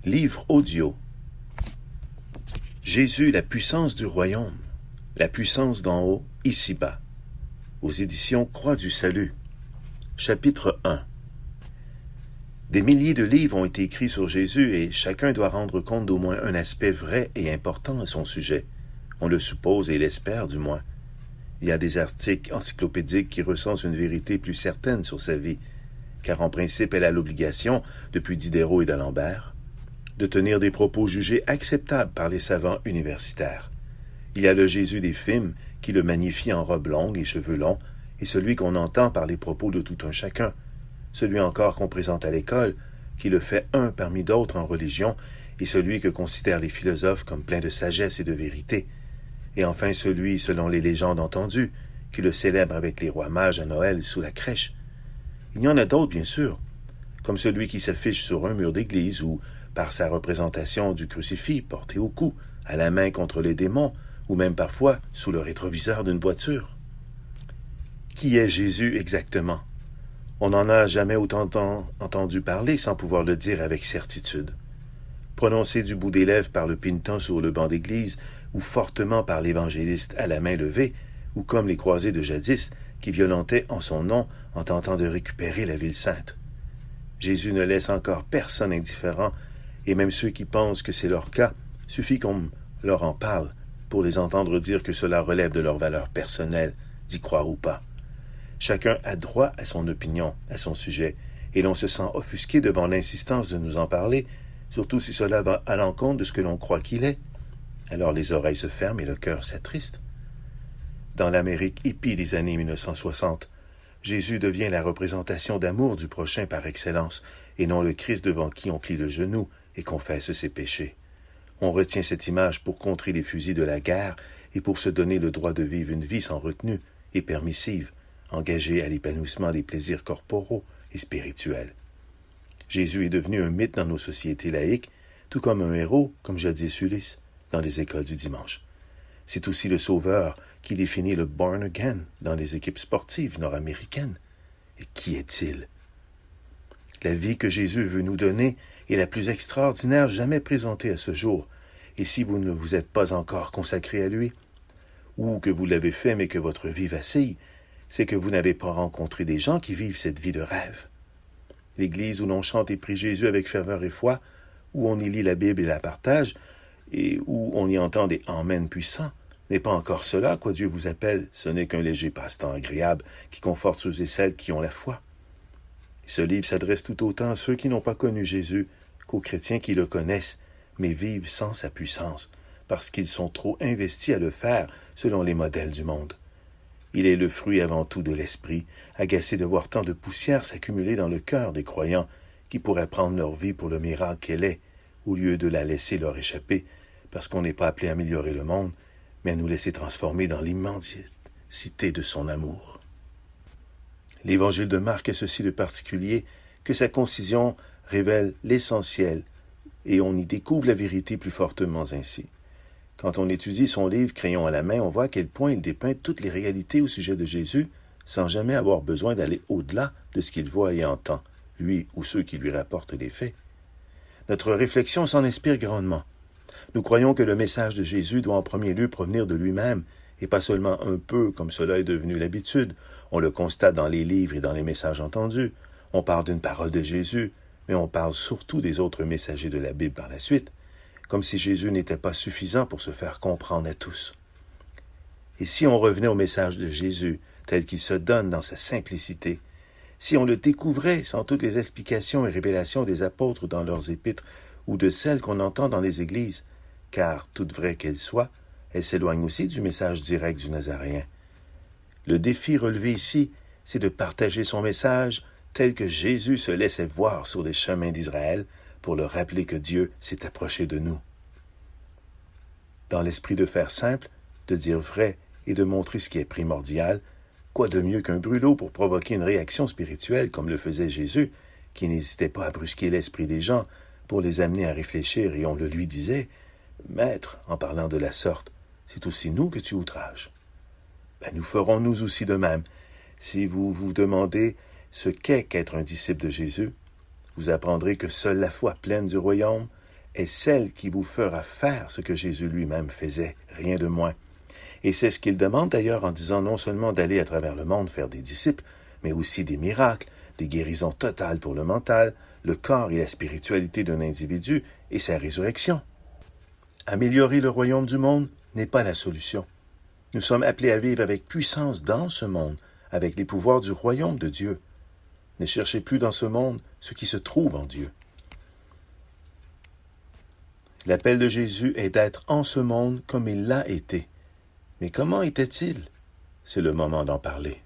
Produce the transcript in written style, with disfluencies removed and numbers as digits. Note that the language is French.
Livre audio. Jésus, la puissance du royaume, la puissance d'en haut, ici-bas. Aux éditions Croix du Salut. Chapitre 1. Des milliers de livres ont été écrits sur Jésus et chacun doit rendre compte d'au moins un aspect vrai et important à son sujet. On le suppose et l'espère du moins. Il y a des articles encyclopédiques qui recensent une vérité plus certaine sur sa vie, car en principe elle a l'obligation, depuis Diderot et d'Alembert, de tenir des propos jugés acceptables par les savants universitaires. Il y a le Jésus des films qui le magnifie en robe longue et cheveux longs, et celui qu'on entend par les propos de tout un chacun, celui encore qu'on présente à l'école, qui le fait un parmi d'autres en religion, et celui que considèrent les philosophes comme plein de sagesse et de vérité, et enfin celui, selon les légendes entendues, qui le célèbre avec les rois mages à Noël sous la crèche. Il y en a d'autres, bien sûr, comme celui qui s'affiche sur un mur d'église ou par sa représentation du crucifix porté au cou, à la main contre les démons, ou même parfois sous le rétroviseur d'une voiture. Qui est Jésus exactement? On n'en a jamais autant entendu parler sans pouvoir le dire avec certitude. Prononcé du bout des lèvres par le pénitent sur le banc d'église, ou fortement par l'évangéliste à la main levée, ou comme les croisés de jadis qui violentaient en son nom en tentant de récupérer la ville sainte. Jésus ne laisse encore personne indifférent, et même ceux qui pensent que c'est leur cas, suffit qu'on leur en parle pour les entendre dire que cela relève de leur valeur personnelle, d'y croire ou pas. Chacun a droit à son opinion, à son sujet, et l'on se sent offusqué devant l'insistance de nous en parler, surtout si cela va à l'encontre de ce que l'on croit qu'il est. Alors les oreilles se ferment et le cœur s'attriste. Dans l'Amérique hippie des années 1960, Jésus devient la représentation d'amour du prochain par excellence, et non le Christ devant qui on plie le genou et confesse ses péchés. On retient cette image pour contrer les fusils de la guerre et pour se donner le droit de vivre une vie sans retenue et permissive, engagée à l'épanouissement des plaisirs corporaux et spirituels. Jésus est devenu un mythe dans nos sociétés laïques, tout comme un héros, comme jadis Ulysse, dans les écoles du dimanche. C'est aussi le sauveur qui définit le born again dans les équipes sportives nord-américaines. Et qui est-il? La vie que Jésus veut nous donner est la plus extraordinaire jamais présentée à ce jour. Et si vous ne vous êtes pas encore consacré à lui, ou que vous l'avez fait mais que votre vie vacille, c'est que vous n'avez pas rencontré des gens qui vivent cette vie de rêve. L'église où l'on chante et prie Jésus avec ferveur et foi, où on y lit la Bible et la partage, et où on y entend des « Amen » puissants, n'est pas encore cela, quoi Dieu vous appelle, ce n'est qu'un léger passe-temps agréable qui conforte ceux et celles qui ont la foi. Et ce livre s'adresse tout autant à ceux qui n'ont pas connu Jésus qu'aux chrétiens qui le connaissent, mais vivent sans sa puissance, parce qu'ils sont trop investis à le faire selon les modèles du monde. Il est le fruit avant tout de l'esprit, agacé de voir tant de poussière s'accumuler dans le cœur des croyants qui pourraient prendre leur vie pour le miracle qu'elle est, au lieu de la laisser leur échapper, parce qu'on n'est pas appelé à améliorer le monde, mais à nous laisser transformer dans l'immensité de son amour. L'Évangile de Marc a ceci de particulier que sa concision révèle l'essentiel, et on y découvre la vérité plus fortement ainsi. Quand on étudie son livre crayon à la main, on voit à quel point il dépeint toutes les réalités au sujet de Jésus, sans jamais avoir besoin d'aller au-delà de ce qu'il voit et entend, lui ou ceux qui lui rapportent les faits. Notre réflexion s'en inspire grandement. Nous croyons que le message de Jésus doit en premier lieu provenir de lui-même, et pas seulement un peu comme cela est devenu l'habitude. On le constate dans les livres et dans les messages entendus. On parle d'une parole de Jésus, mais on parle surtout des autres messagers de la Bible par la suite, comme si Jésus n'était pas suffisant pour se faire comprendre à tous. Et si on revenait au message de Jésus, tel qu'il se donne dans sa simplicité, si on le découvrait sans toutes les explications et révélations des apôtres dans leurs épîtres ou de celles qu'on entend dans les églises, car, toute vraie qu'elle soit, elle s'éloigne aussi du message direct du Nazaréen. Le défi relevé ici, c'est de partager son message tel que Jésus se laissait voir sur les chemins d'Israël pour leur rappeler que Dieu s'est approché de nous. Dans l'esprit de faire simple, de dire vrai et de montrer ce qui est primordial, quoi de mieux qu'un brûlot pour provoquer une réaction spirituelle comme le faisait Jésus, qui n'hésitait pas à brusquer l'esprit des gens pour les amener à réfléchir, et on le lui disait « Maître, en parlant de la sorte, c'est aussi nous que tu outrages. » Nous ferons nous aussi de même. Si vous vous demandez ce qu'est qu'être un disciple de Jésus, vous apprendrez que seule la foi pleine du royaume est celle qui vous fera faire ce que Jésus lui-même faisait, rien de moins. Et c'est ce qu'il demande d'ailleurs en disant non seulement d'aller à travers le monde faire des disciples, mais aussi des miracles, des guérisons totales pour le mental, le corps et la spiritualité d'un individu et sa résurrection. Améliorer le royaume du monde n'est pas la solution. Nous sommes appelés à vivre avec puissance dans ce monde, avec les pouvoirs du royaume de Dieu. Ne cherchez plus dans ce monde ce qui se trouve en Dieu. L'appel de Jésus est d'être en ce monde comme il l'a été. Mais comment était-il? C'est le moment d'en parler.